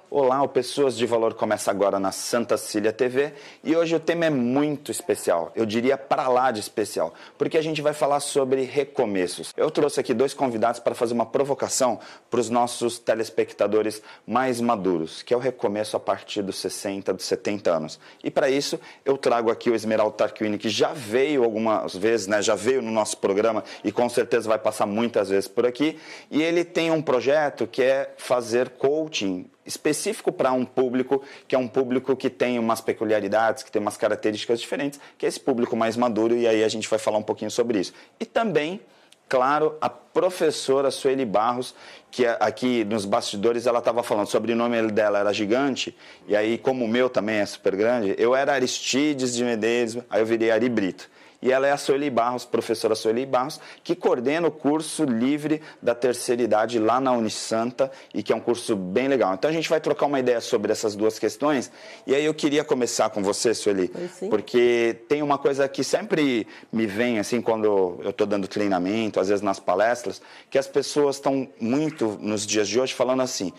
Olá, o Pessoas de Valor começa agora na Santa Cecília TV e hoje o tema é muito especial, eu diria para lá de especial, porque a gente vai falar sobre recomeços. Eu trouxe aqui dois convidados para fazer uma provocação para os nossos telespectadores mais maduros, que é o recomeço a partir dos 60, dos 70 anos. E para isso eu trago aqui o Esmeraldo Tarquini, que já veio algumas vezes, né, já veio no nosso programa e com certeza vai passar muitas vezes por aqui, e ele tem um projeto que é fazer coaching específico para um público, que é um público que tem umas peculiaridades, que tem umas características diferentes, que é esse público mais maduro, e aí a gente vai falar um pouquinho sobre isso. E também, claro, a professora Sueli Barros, que aqui nos bastidores ela estava falando, o sobrenome dela era gigante, e aí como o meu também é super grande, eu era Aristides de Medeiros, aí eu virei Ari Brito. E ela é a Sueli Barros, professora Sueli Barros, que coordena o curso livre da terceira idade lá na Unisanta, e que é um curso bem legal. Então a gente vai trocar uma ideia sobre essas duas questões, e aí eu queria começar com você, Sueli, porque tem uma coisa que sempre me vem, assim, quando eu estou dando treinamento, às vezes nas palestras, que as pessoas estão muito, nos dias de hoje, falando assim...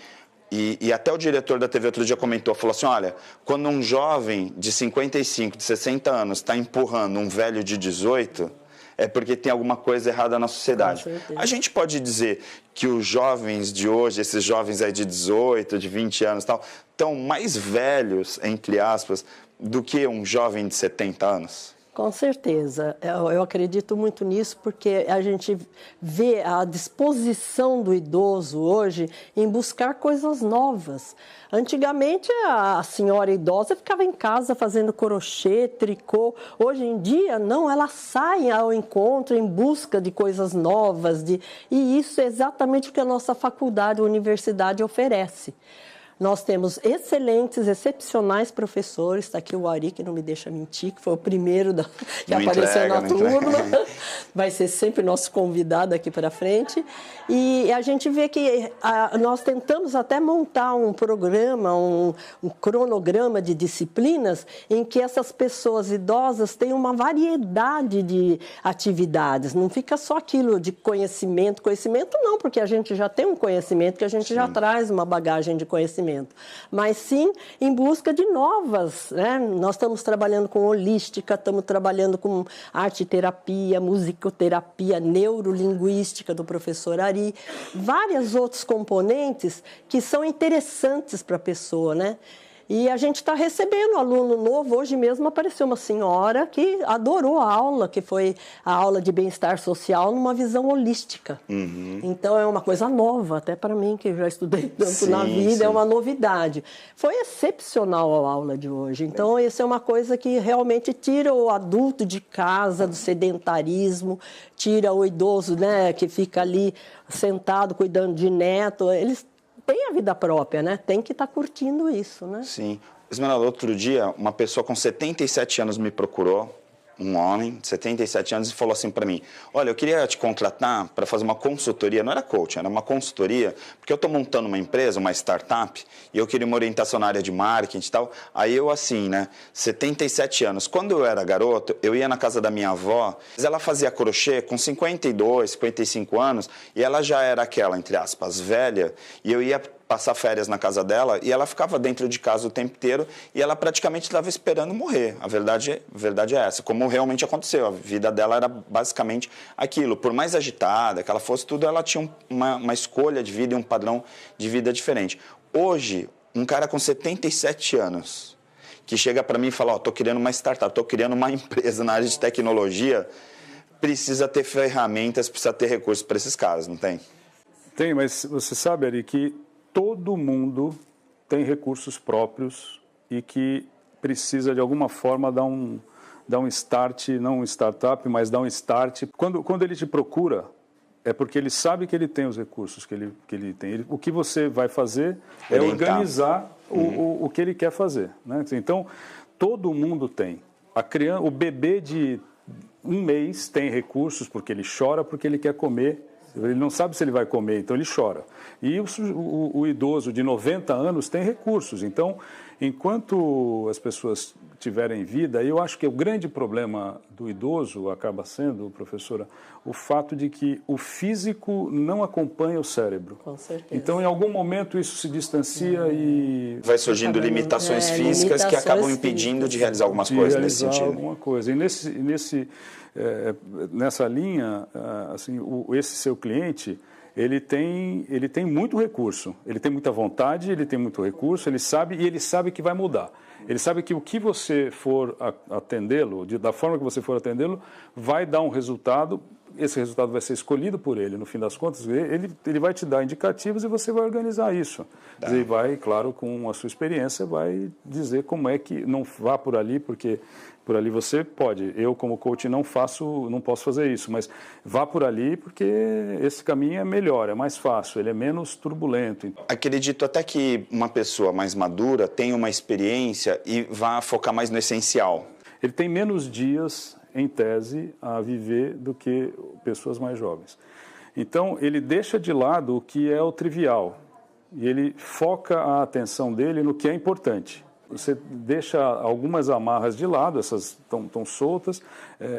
E até o diretor da TV outro dia comentou, falou assim, olha, quando um jovem de 55, de 60 anos está empurrando um velho de 18, é porque tem alguma coisa errada na sociedade. A gente pode dizer que os jovens de hoje, esses jovens aí de 18, de 20 anos, tal, estão mais velhos, entre aspas, do que um jovem de 70 anos? Com certeza, eu acredito muito nisso porque a gente vê a disposição do idoso hoje em buscar coisas novas. Antigamente a senhora idosa ficava em casa fazendo crochê, tricô. Hoje em dia não, ela sai ao encontro em busca de coisas novas. E isso é exatamente o que a nossa faculdade, a universidade oferece. Nós temos excelentes, excepcionais professores. Está aqui o Ari, que não me deixa mentir, que foi o primeiro que apareceu na turma. Vai ser sempre nosso convidado aqui para frente. E a gente vê que nós tentamos até montar um programa, um cronograma de disciplinas em que essas pessoas idosas têm uma variedade de atividades. Não fica só aquilo de conhecimento. Conhecimento não, porque a gente já tem um conhecimento, que a gente já traz uma bagagem de conhecimento. Mas sim em busca de novas, né? Nós estamos trabalhando com holística, estamos trabalhando com arte-terapia, musicoterapia, neurolinguística do professor Ari, vários outros componentes que são interessantes para a pessoa, né? E a gente está recebendo aluno novo. Hoje mesmo apareceu uma senhora que adorou a aula, que foi a aula de bem-estar social numa visão holística. Então é uma coisa nova, até para mim, que já estudei tanto na vida, é uma novidade. Foi excepcional a aula de hoje. Então isso é uma coisa que realmente tira o adulto de casa, do sedentarismo, tira o idoso, né, que fica ali sentado cuidando de neto. Eles tem a vida própria, né? Tem que estar curtindo isso, né? Sim. Esmeralda, outro dia, uma pessoa com 77 anos me procurou, um homem de 77 anos, e falou assim para mim, olha, eu queria te contratar para fazer uma consultoria, não era coaching, era uma consultoria, porque eu estou montando uma empresa, uma startup, e eu queria uma orientação na área de marketing e tal. Aí eu assim, né, 77 anos, quando eu era garoto, eu ia na casa da minha avó, ela fazia crochê com 52, 55 anos, e ela já era aquela, entre aspas, velha, e eu ia passar férias na casa dela e ela ficava dentro de casa o tempo inteiro e ela praticamente estava esperando morrer. A verdade é essa, como realmente aconteceu. A vida dela era basicamente aquilo. Por mais agitada que ela fosse tudo, ela tinha uma escolha de vida e um padrão de vida diferente. Hoje, um cara com 77 anos que chega para mim e fala, estou criando uma startup, estou criando uma empresa na área de tecnologia, precisa ter ferramentas, precisa ter recursos para esses caras, não tem? Tem, mas você sabe, Ari, que todo mundo tem recursos próprios e que precisa, de alguma forma, dar um start, não um startup, mas dar um start. Quando ele te procura, é porque ele sabe que ele tem os recursos que ele tem. O que você vai fazer é organizar o que ele quer fazer, né? Então, todo mundo tem. O bebê de 1 mês tem recursos porque ele chora, porque ele quer comer. Ele não sabe se ele vai comer, então ele chora. E o idoso de 90 anos tem recursos. Então, enquanto as pessoas tiverem vida, e eu acho que o grande problema do idoso acaba sendo, professora, o fato de que o físico não acompanha o cérebro. Com certeza. Então, em algum momento, isso se distancia e... Vai surgindo limitações físicas que acabam impedindo de realizar algumas coisas nesse sentido. Alguma coisa. E nessa linha, assim, esse seu cliente... Ele tem muito recurso, ele tem muita vontade, ele tem muito recurso, ele sabe que vai mudar. Ele sabe que o que você for atendê-lo, da forma que você for atendê-lo, vai dar um resultado, esse resultado vai ser escolhido por ele, no fim das contas, ele vai te dar indicativos e você vai organizar isso. Tá. E vai, claro, com a sua experiência, vai dizer como é que não vá por ali, porque... Por ali você pode. Eu, como coach, não posso fazer isso, mas vá por ali porque esse caminho é melhor, é mais fácil, ele é menos turbulento. Acredito até que uma pessoa mais madura tenha uma experiência e vá focar mais no essencial. Ele tem menos dias, em tese, a viver do que pessoas mais jovens. Então, ele deixa de lado o que é o trivial e ele foca a atenção dele no que é importante. Você deixa algumas amarras de lado, essas estão soltas,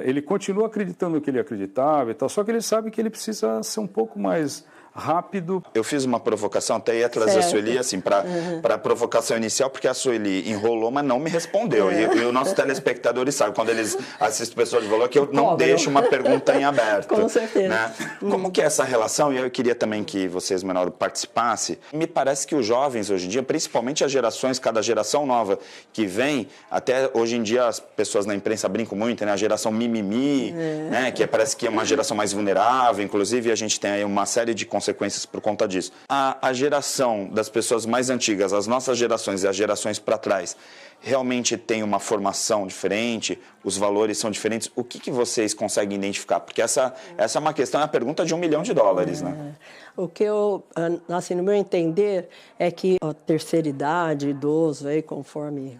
ele continua acreditando no que ele acreditava e tal, só que ele sabe que ele precisa ser um pouco mais rápido. Eu fiz uma provocação, até ia trazer a Sueli assim, para a provocação inicial, porque a Sueli enrolou, mas não me respondeu. E os nossos telespectadores sabem, quando eles assistem pessoas de valor, que eu não deixo uma pergunta em aberto. Com certeza. Né? Como que é essa relação? E eu queria também que vocês, menor, participassem. Me parece que os jovens hoje em dia, principalmente as gerações, cada geração nova que vem, até hoje em dia as pessoas na imprensa brincam muito, né? A geração mimimi, né? Que parece que é uma geração mais vulnerável, inclusive a gente tem aí uma série de consequências por conta disso. A geração das pessoas mais antigas, as nossas gerações e as gerações para trás, realmente tem uma formação diferente, os valores são diferentes. O que vocês conseguem identificar? Porque essa é uma questão, é a pergunta de $1 milhão, né? O que eu, assim, no meu entender, é que a terceira idade, idoso, aí, conforme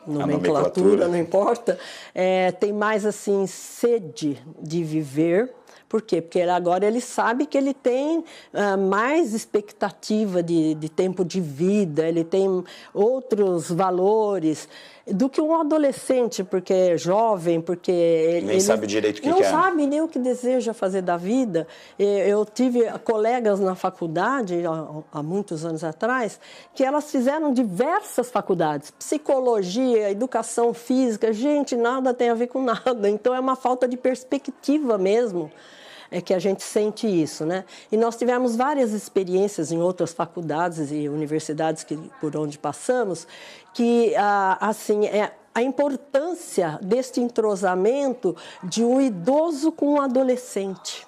nomenclatura, não importa, tem mais, assim, sede de viver. Por quê? Porque agora ele sabe que ele tem mais expectativa de tempo de vida, ele tem outros valores do que um adolescente, porque é jovem, porque ele sabe direito o que não quer. Não sabe nem o que deseja fazer da vida. Eu tive colegas na faculdade, há muitos anos atrás, que elas fizeram diversas faculdades, psicologia, educação física, gente, nada tem a ver com nada. Então é uma falta de perspectiva mesmo. É que a gente sente isso, né? E nós tivemos várias experiências em outras faculdades e universidades por onde passamos, que, assim, a importância deste entrosamento de um idoso com um adolescente.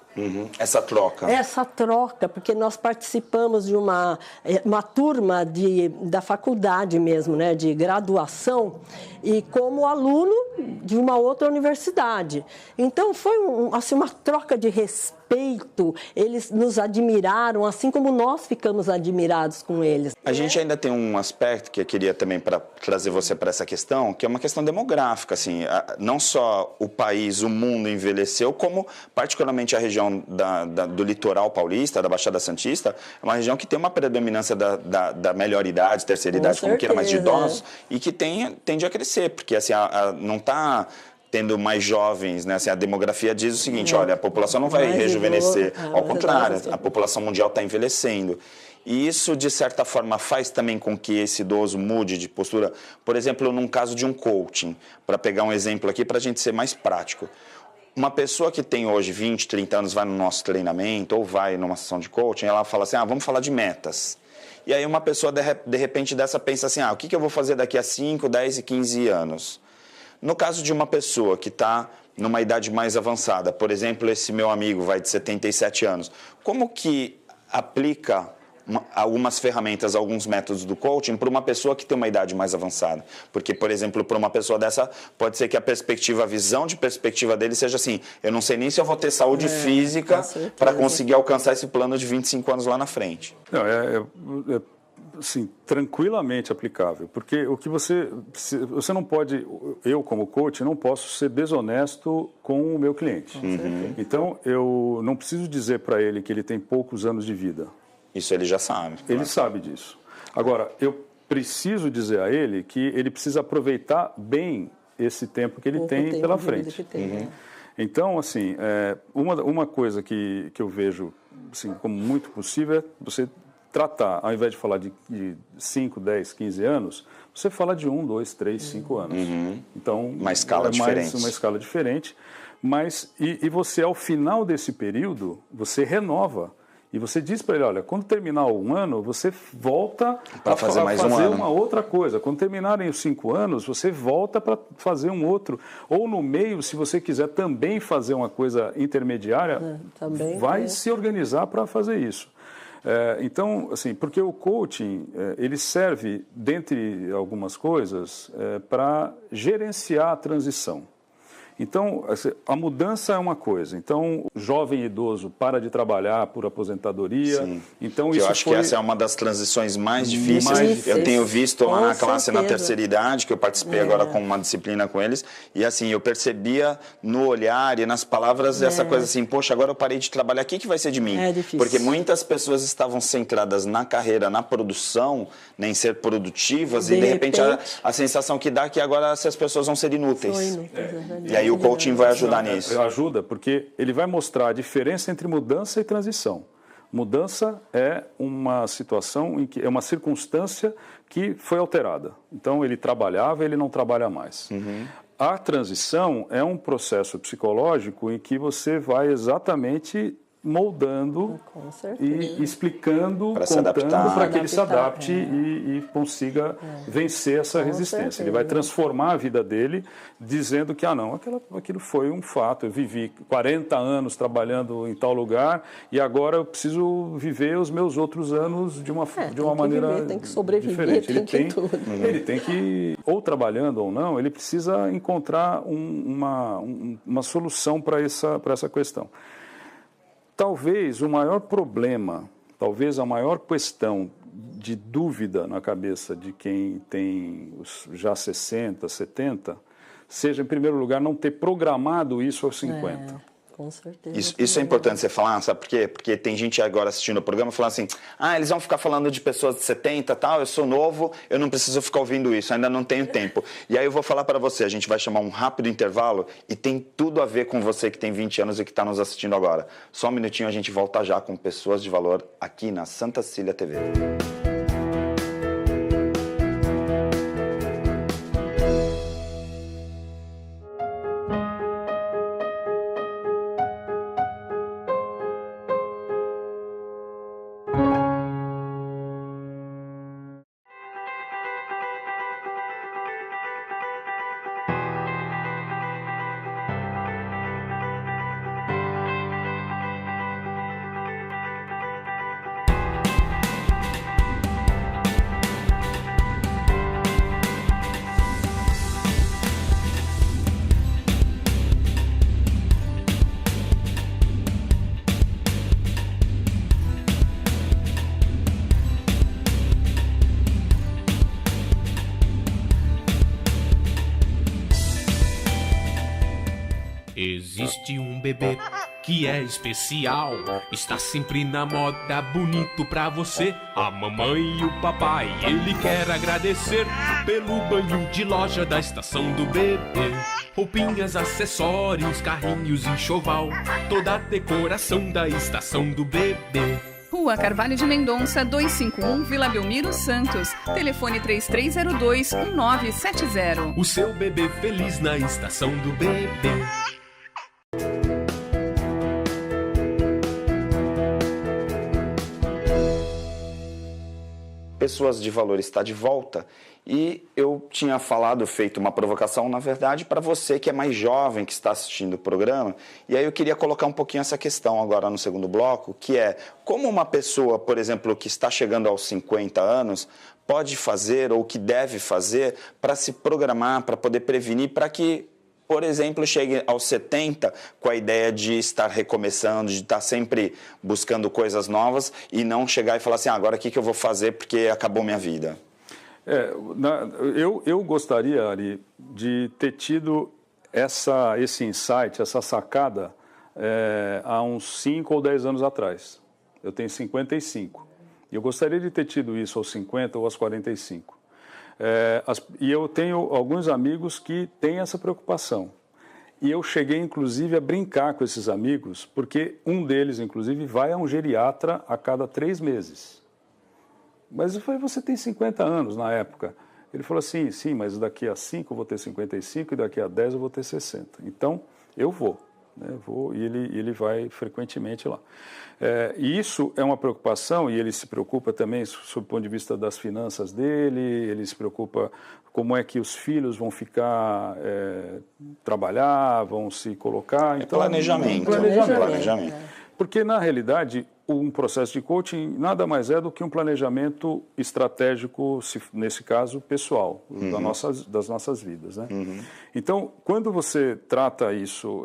Essa troca. Essa troca, porque nós participamos de uma turma da faculdade mesmo, né, de graduação, e como aluno de uma outra universidade. Então, foi assim, uma troca de respeito, eles nos admiraram, assim como nós ficamos admirados com eles. A gente ainda tem um aspecto que eu queria também trazer você para essa questão, que é uma questão demográfica. Assim, não só o país, o mundo envelheceu, como particularmente a região do litoral paulista, da Baixada Santista, é uma região que tem uma predominância da melhor idade, terceira idade, como queira, mas de idosos, e que tende a crescer, porque assim, não está tendo mais jovens, né? Assim, a demografia diz o seguinte, olha, a população não vai rejuvenescer, ao contrário, a população mundial está envelhecendo. E isso, de certa forma, faz também com que esse idoso mude de postura. Por exemplo, num caso de um coaching, para pegar um exemplo aqui, para a gente ser mais prático. Uma pessoa que tem hoje 20, 30 anos, vai no nosso treinamento ou vai numa sessão de coaching, ela fala assim, vamos falar de metas. E aí uma pessoa, de repente, dessa pensa assim, o que eu vou fazer daqui a 5, 10 e 15 anos? No caso de uma pessoa que está numa idade mais avançada, por exemplo, esse meu amigo vai de 77 anos, como que aplica algumas ferramentas, alguns métodos do coaching para uma pessoa que tem uma idade mais avançada? Porque, por exemplo, para uma pessoa dessa, pode ser que a visão de perspectiva dele seja assim, eu não sei nem se eu vou ter saúde física para conseguir alcançar esse plano de 25 anos lá na frente. Não, assim, tranquilamente aplicável, porque o que você não pode, eu como coach, não posso ser desonesto com o meu cliente. Então, eu não preciso dizer para ele que ele tem poucos anos de vida. Isso ele já sabe. Ele sabe disso. Agora, eu preciso dizer a ele que ele precisa aproveitar bem esse tempo que ele tem pela frente. Então, assim, uma coisa que eu vejo assim, como muito possível é você tratar, ao invés de falar de 5, 10, 15 anos, você fala de 1, 2, 3, 5 anos. Então, uma escala diferente. Uma escala diferente. Mas, e você, ao final desse período, você renova. E você diz para ele, olha, quando terminar um ano, você volta para fazer mais um ano. Uma outra coisa. Quando terminarem os 5 anos, você volta para fazer um outro. Ou no meio, se você quiser também fazer uma coisa intermediária, vai se organizar para fazer isso. Então, assim, porque o coaching, ele serve, dentre algumas coisas, para gerenciar a transição. Então, a mudança é uma coisa. Então, o jovem idoso para de trabalhar por aposentadoria. Sim. Então, eu acho que essa é uma das transições mais difíceis. Eu tenho visto lá na classe na terceira idade, que eu participei agora com uma disciplina com eles, e assim, eu percebia no olhar e nas palavras essa coisa assim, poxa, agora eu parei de trabalhar, o que vai ser de mim? É difícil. Porque muitas pessoas estavam centradas na carreira, na produção, em ser produtivas, e de repente a sensação que dá é que agora essas pessoas vão ser inúteis. E aí o coaching vai ajudar nisso. Ajuda, porque ele vai mostrar a diferença entre mudança e transição. Mudança é uma situação em que é uma circunstância que foi alterada. Então ele trabalhava, ele não trabalha mais. A transição é um processo psicológico em que você vai exatamente moldando e explicando, contando para que ele se adapte e consiga vencer essa resistência. Ele vai transformar a vida dele dizendo que, não, aquilo foi um fato, eu vivi 40 anos trabalhando em tal lugar e agora eu preciso viver os meus outros anos de uma maneira viver, tem que sobreviver, diferente. Ele tem que, ou trabalhando ou não, ele precisa encontrar uma solução para essa questão. Talvez o maior problema, talvez a maior questão de dúvida na cabeça de quem tem já 60, 70, seja, em primeiro lugar, não ter programado isso aos 50. Com certeza. Isso é importante você falar, sabe por quê? Porque tem gente agora assistindo o programa falando assim, eles vão ficar falando de pessoas de 70 e tal, eu sou novo, eu não preciso ficar ouvindo isso, ainda não tenho tempo. E aí eu vou falar para você, a gente vai chamar um rápido intervalo e tem tudo a ver com você que tem 20 anos e que está nos assistindo agora. Só um minutinho, a gente volta já com Pessoas de Valor aqui na Santa Cília TV. Existe um bebê que é especial, está sempre na moda, bonito pra você. A mamãe e o papai, ele quer agradecer pelo banho de loja da estação do bebê. Roupinhas, acessórios, carrinhos, enxoval, toda a decoração da estação do bebê. Rua Carvalho de Mendonça, 251, Vila Belmiro, Santos. Telefone 3302-1970. O seu bebê feliz na estação do bebê. Pessoas de Valor está de volta e eu tinha feito uma provocação, na verdade, para você que é mais jovem, que está assistindo o programa, e aí eu queria colocar um pouquinho essa questão agora no segundo bloco, que é como uma pessoa, por exemplo, que está chegando aos 50 anos, pode fazer ou que deve fazer para se programar, para poder prevenir, para que, por exemplo, chegue aos 70 com a ideia de estar recomeçando, de estar sempre buscando coisas novas e não chegar e falar assim, agora o que eu vou fazer porque acabou minha vida. Eu gostaria, Ari, de ter tido esse insight, essa sacada há uns 5 ou 10 anos atrás. Eu tenho 55. E eu gostaria de ter tido isso aos 50 ou aos 45. E eu tenho alguns amigos que têm essa preocupação. E eu cheguei, inclusive, a brincar com esses amigos, porque um deles, inclusive, vai a um geriatra a cada 3 meses. Mas eu falei, você tem 50 anos na época. Ele falou assim, sim, mas daqui a 5 eu vou ter 55 e daqui a 10 eu vou ter 60. Então, eu vou. E ele vai frequentemente lá. E isso é uma preocupação, e ele se preocupa também sob o ponto de vista das finanças dele, ele se preocupa como é que os filhos vão ficar, trabalhar, vão se colocar. Então, Planejamento. Porque, na realidade, um processo de coaching nada mais é do que um planejamento estratégico, nesse caso, pessoal, das nossas vidas. Né? Então, quando você trata isso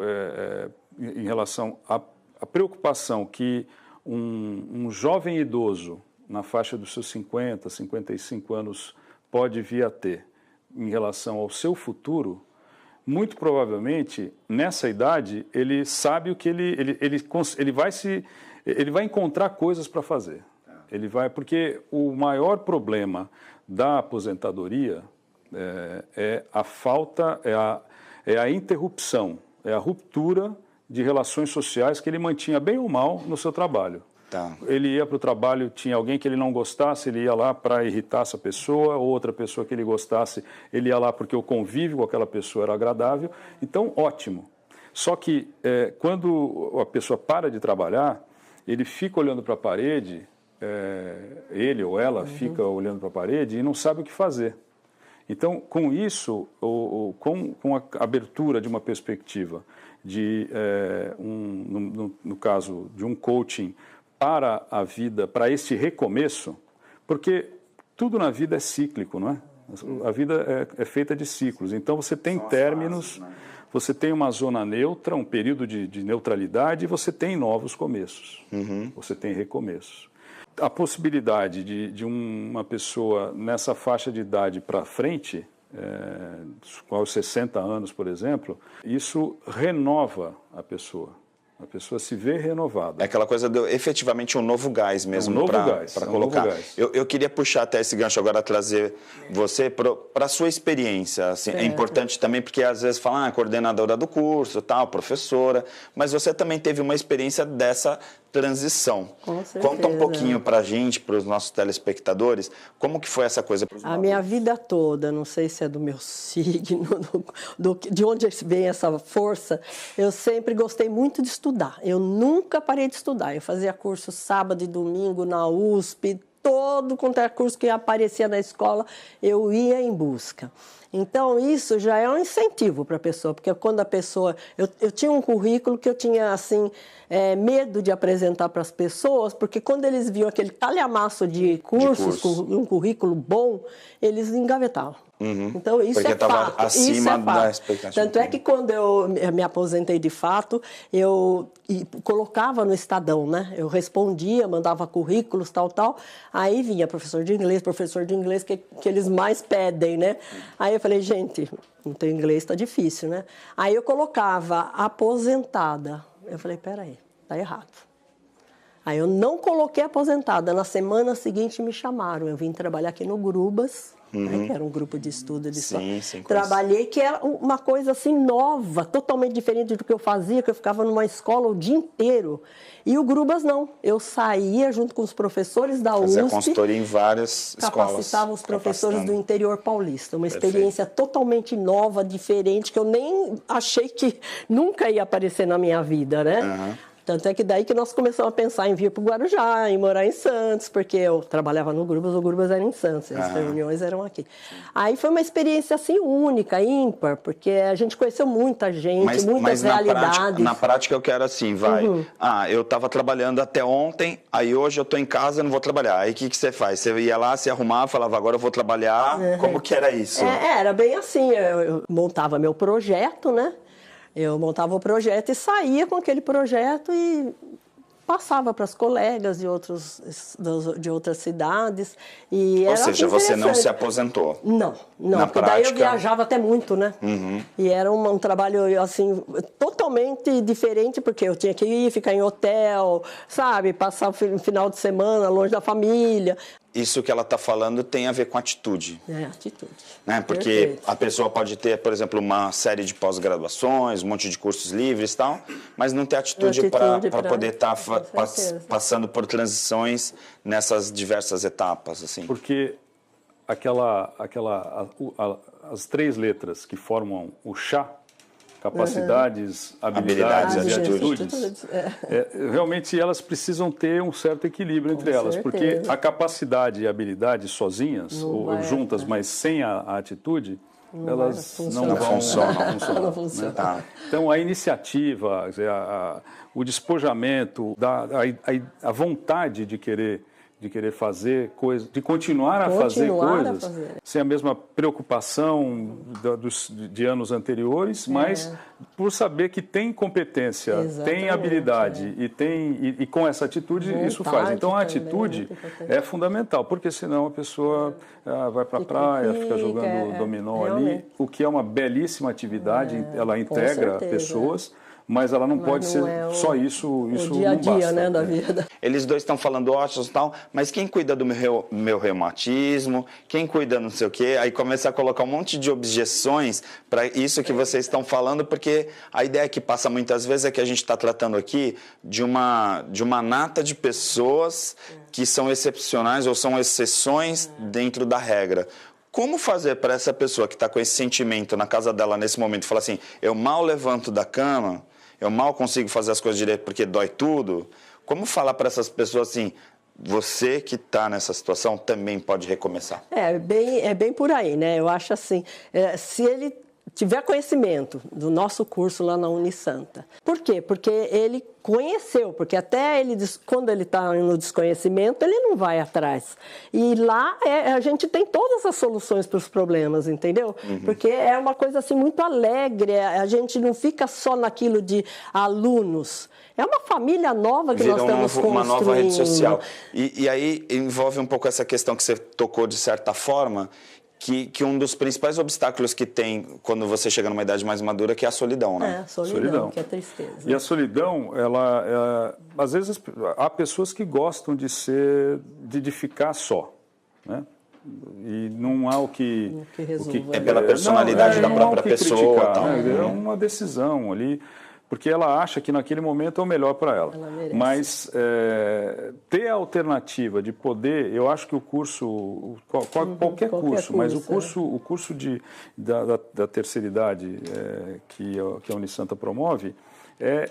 em relação à preocupação que um jovem idoso, na faixa dos seus 50, 55 anos, pode vir a ter em relação ao seu futuro, muito provavelmente, nessa idade, ele sabe o que ele vai encontrar coisas para fazer. Porque o maior problema da aposentadoria é a falta, é a interrupção, é a ruptura de relações sociais que ele mantinha bem ou mal no seu trabalho. Tá. Ele ia para o trabalho, tinha alguém que ele não gostasse, ele ia lá para irritar essa pessoa, ou outra pessoa que ele gostasse, ele ia lá porque o convívio com aquela pessoa era agradável. Então, ótimo. Só que quando a pessoa para de trabalhar, ele fica olhando para a parede, ele ou ela fica olhando para a parede e não sabe o que fazer. Então, com isso, com a abertura de uma perspectiva no caso de um coaching para a vida, para este recomeço, porque tudo na vida é cíclico, não é? A vida é feita de ciclos, então você tem términos, você tem uma zona neutra, um período de neutralidade e você tem novos começos, você tem recomeços. A possibilidade de uma pessoa nessa faixa de idade para frente, aos 60 anos, por exemplo, isso renova a pessoa. A pessoa se vê renovada. É aquela coisa efetivamente um novo gás mesmo para colocar. Novo gás. Eu queria puxar até esse gancho agora, trazer você para a sua experiência. Assim, é importante também, porque às vezes falam, coordenadora do curso, tal, professora, mas você também teve uma experiência dessa transição. Com certeza. Conta um pouquinho para a gente, para os nossos telespectadores, como que foi essa coisa? A minha vida toda, não sei se é do meu signo, de onde vem essa força, eu sempre gostei muito de estudar. Eu nunca parei de estudar. Eu fazia curso sábado e domingo na USP, todo quanto era curso que aparecia na escola, eu ia em busca. Então, isso já é um incentivo para a pessoa, porque quando a pessoa... Eu tinha um currículo que eu tinha, assim, medo de apresentar para as pessoas, porque quando eles viam aquele calhamaço de cursos com um currículo bom, eles engavetavam. Então, isso porque é fato. Acima da expectativa. Tanto é que quando eu me aposentei de fato, eu colocava no Estadão, né? Eu respondia, mandava currículos, tal. Aí vinha professor de inglês que eles mais pedem, né? Aí eu falei, gente, não tem inglês, tá difícil, né? Aí eu colocava aposentada. Eu falei, peraí, tá errado. Aí eu não coloquei aposentada. Na semana seguinte me chamaram. Eu vim trabalhar aqui no Grubas, né, que era um grupo de estudo de só. Trabalhei, que era uma coisa assim nova, totalmente diferente do que eu fazia, que eu ficava numa escola o dia inteiro. E o Grubas não. Eu saía junto com os professores da USP. Fazia consultoria em várias escolas. Capacitava os professores do interior paulista. Uma experiência totalmente nova, diferente, que eu nem achei que nunca ia aparecer na minha vida, né? Tanto é que daí que nós começamos a pensar em vir para o Guarujá, em morar em Santos, porque eu trabalhava no Grubas, o Grubas era em Santos, as reuniões eram aqui. Aí foi uma experiência assim única, ímpar, porque a gente conheceu muita gente, muitas realidades. Na prática eu quero assim, eu estava trabalhando até ontem, aí hoje eu estou em casa, não vou trabalhar. Aí o que você faz? Você ia lá, se arrumava, falava, agora eu vou trabalhar. Como que era isso? Era bem assim, eu montava meu projeto, né? Eu montava o projeto e saía com aquele projeto e passava para as colegas de outras cidades. E ou seja, você não se aposentou? Não, porque daí eu viajava até muito, né? E era um trabalho, assim, totalmente diferente, porque eu tinha que ir, ficar em hotel, sabe? Passar o final de semana longe da família. isso que ela está falando tem a ver com atitude. Atitude. Né? Porque Perfeito. a pessoa pode ter, por exemplo, uma série de pós-graduações, um monte de cursos livres e tal, mas não ter atitude para poder estar passando por transições nessas diversas etapas. Assim. Porque as 3 letras que formam o chá, capacidades, habilidades e atitudes, realmente elas precisam ter um certo equilíbrio entre elas, porque a capacidade e a habilidade sozinhas, ou juntas, mas sem a atitude, elas não funcionam. Né? Então, a iniciativa, o despojamento, a vontade de querer fazer coisas, de continuar a fazer coisas sem a mesma preocupação de anos anteriores, mas por saber que tem competência, tem habilidade e com essa atitude vontade isso faz. Então a atitude é fundamental, porque senão a pessoa vai para a praia, fica jogando dominó ali, o que é uma belíssima atividade, ela integra pessoas. Mas ela não pode ser só isso o dia a dia, não basta, né, da vida. Eles dois estão falando ótimos e tal, mas quem cuida do meu reumatismo, quem cuida não sei o quê, aí começa a colocar um monte de objeções para isso que vocês estão falando, porque a ideia que passa muitas vezes é que a gente está tratando aqui de uma nata de pessoas que são excepcionais ou são exceções dentro da regra. Como fazer para essa pessoa que está com esse sentimento na casa dela nesse momento, falar assim, eu mal levanto da cama, eu mal consigo fazer as coisas direito porque dói tudo? Como falar para essas pessoas assim, você que está nessa situação também pode recomeçar? É bem por aí, né? Eu acho assim, se ele tiver conhecimento do nosso curso lá na Unisanta. Por quê? Porque ele conheceu, porque até quando ele está no desconhecimento, ele não vai atrás. E lá a gente tem todas as soluções para os problemas, entendeu? Porque é uma coisa assim muito alegre, a gente não fica só naquilo de alunos. É uma família nova que nós estamos construindo. Uma nova rede social. E aí envolve um pouco essa questão que você tocou de certa forma, que um dos principais obstáculos que tem quando você chega numa idade mais madura que é a solidão, né? A solidão, que é a tristeza. E a solidão, às vezes há pessoas que gostam de ficar só, né? E não há o que é pela personalidade da própria pessoa, criticar, né? É uma decisão ali. Porque ela acha que naquele momento é o melhor para ela. Mas ter a alternativa de poder, eu acho que o curso, qualquer curso, mas o curso da terceira idade que a Unisanta promove é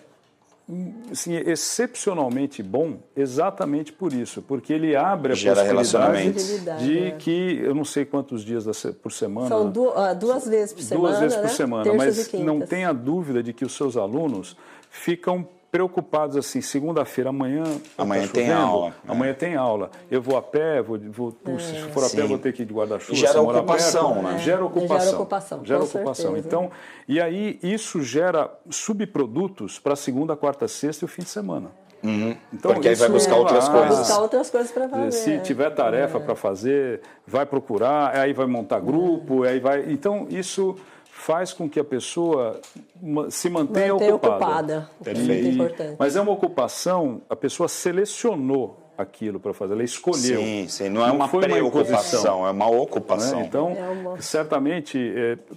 assim, excepcionalmente bom exatamente por isso, porque ele abre a possibilidade de que, eu não sei quantos dias por semana... São 2 vezes por semana, 2 vezes por semana, Terças mas não tenha dúvida de que os seus alunos ficam preocupados assim, segunda-feira, amanhã tem aula. Amanhã tem aula. Eu vou a pé, se for a pé, eu vou ter que ir de guarda-chuva. Gera ocupação, né? Gera ocupação. Então, e aí isso gera subprodutos para segunda, quarta, sexta e o fim de semana. Então, porque aí vai buscar outras coisas. Vai buscar outras coisas para fazer. Se tiver tarefa para fazer, vai procurar, aí vai montar grupo, aí vai... Então, isso faz com que a pessoa se mantenha ocupada. Perfeito. Importante. Mas é uma ocupação, a pessoa selecionou aquilo para fazer, ela escolheu. Sim, não é uma preocupação, é uma ocupação. Né? Então, certamente,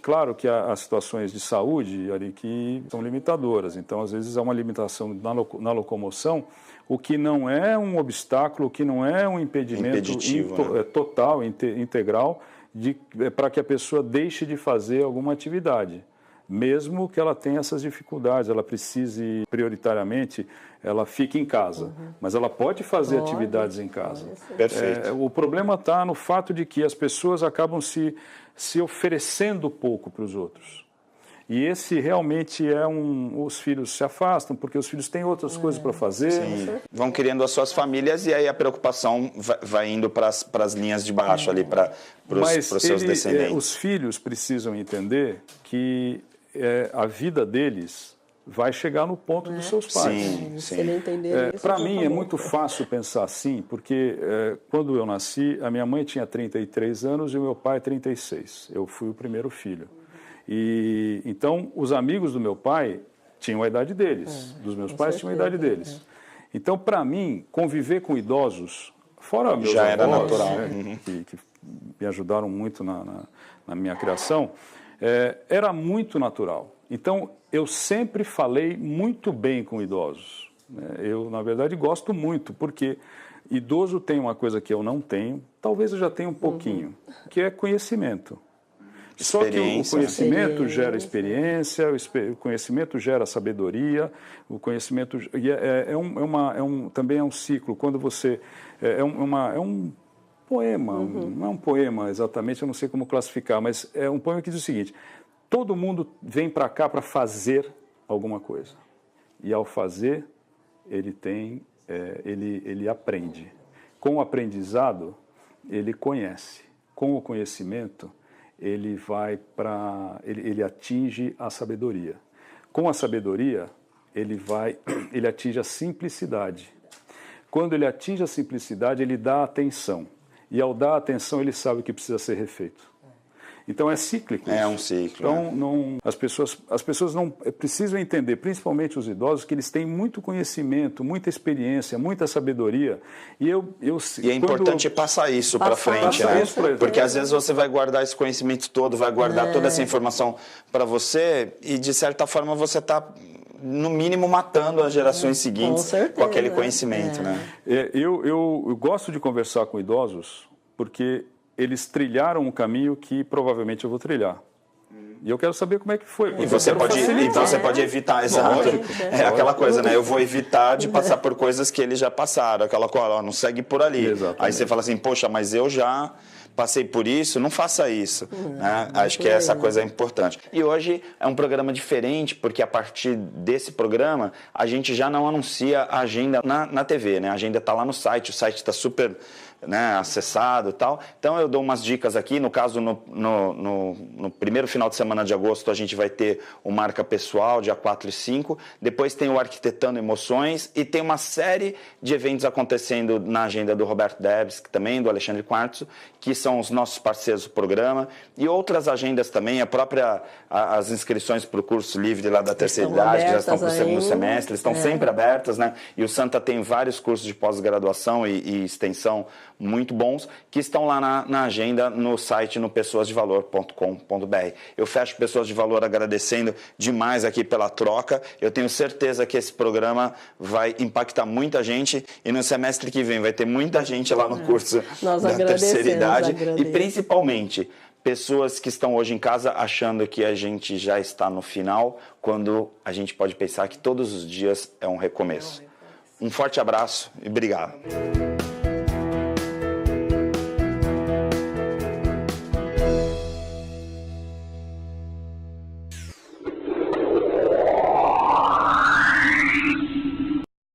claro que há situações de saúde ali que são limitadoras, então às vezes há uma limitação na locomoção, o que não é um obstáculo, o que não é um impedimento total, integral, para que a pessoa deixe de fazer alguma atividade, mesmo que ela tenha essas dificuldades, ela precise prioritariamente, ela fique em casa, mas ela pode fazer atividades em casa. Perfeito. O problema está no fato de que as pessoas acabam se oferecendo pouco para os outros. E esse realmente os filhos se afastam, porque os filhos têm outras coisas para fazer. Sim. Vão criando as suas famílias e aí a preocupação vai indo para as linhas de baixo, ali para os seus descendentes. Os filhos precisam entender que a vida deles vai chegar no ponto dos seus pais. Se ele entender isso, para mim é muito fácil pensar assim, porque quando eu nasci, a minha mãe tinha 33 anos e o meu pai 36. Eu fui o primeiro filho. E então os amigos do meu pai tinham a idade deles, dos meus pais tinham a idade deles. Então, para mim, conviver com idosos fora meus Já era avós, natural. né, que me ajudaram muito na minha criação, era muito natural. Então, eu sempre falei muito bem com idosos. Eu, na verdade, gosto muito, porque idoso tem uma coisa que eu não tenho, talvez eu já tenha um pouquinho, que é conhecimento. Só que o conhecimento gera experiência, o conhecimento gera sabedoria, o conhecimento também é um ciclo. Quando você é um poema, não é um poema exatamente, eu não sei como classificar, mas é um poema que diz o seguinte: todo mundo vem para cá para fazer alguma coisa, e ao fazer ele aprende. Com o aprendizado ele conhece, com o conhecimento ele atinge a sabedoria. Com a sabedoria, ele atinge a simplicidade. Quando ele atinge a simplicidade, ele dá atenção. E ao dar atenção, ele sabe o que precisa ser refeito. Então é cíclico. É um ciclo. Então as pessoas não precisam entender, principalmente os idosos, que eles têm muito conhecimento, muita experiência, muita sabedoria. E é importante passar isso para frente, né? Porque às vezes você vai guardar esse conhecimento todo, vai guardar toda essa informação para você e de certa forma você está no mínimo matando as gerações seguintes com aquele conhecimento, né? Eu gosto de conversar com idosos porque eles trilharam um caminho que provavelmente eu vou trilhar. E eu quero saber como é que foi. E você pode evitar, exato. Aquela coisa, né? Eu vou evitar de passar por coisas que eles já passaram. Aquela coisa, não segue por ali. Exatamente. Aí você fala assim, poxa, mas eu já passei por isso, não faça isso. Né? Acho que essa coisa é importante. E hoje é um programa diferente, porque a partir desse programa, a gente já não anuncia a agenda na TV, né? A agenda está lá no site, o site está super acessado e tal. Então eu dou umas dicas aqui. No caso, no primeiro final de semana de agosto, a gente vai ter o Marca Pessoal, dia 4 e 5. Depois tem o Arquitetando Emoções e tem uma série de eventos acontecendo na agenda do Roberto Debs, também do Alexandre Quartzo, que são os nossos parceiros do programa, e outras agendas também, as inscrições para o curso livre lá da terceira idade, que já estão para o segundo semestre, estão sempre abertas, né? E o Santa tem vários cursos de pós-graduação e extensão muito bons, que estão lá na agenda, no site, no pessoasdevalor.com.br. Eu fecho Pessoas de Valor agradecendo demais aqui pela troca. Eu tenho certeza que esse programa vai impactar muita gente e no semestre que vem vai ter muita gente lá no curso da terceira idade e principalmente pessoas que estão hoje em casa achando que a gente já está no final, quando a gente pode pensar que todos os dias é um recomeço. Um forte abraço e obrigado.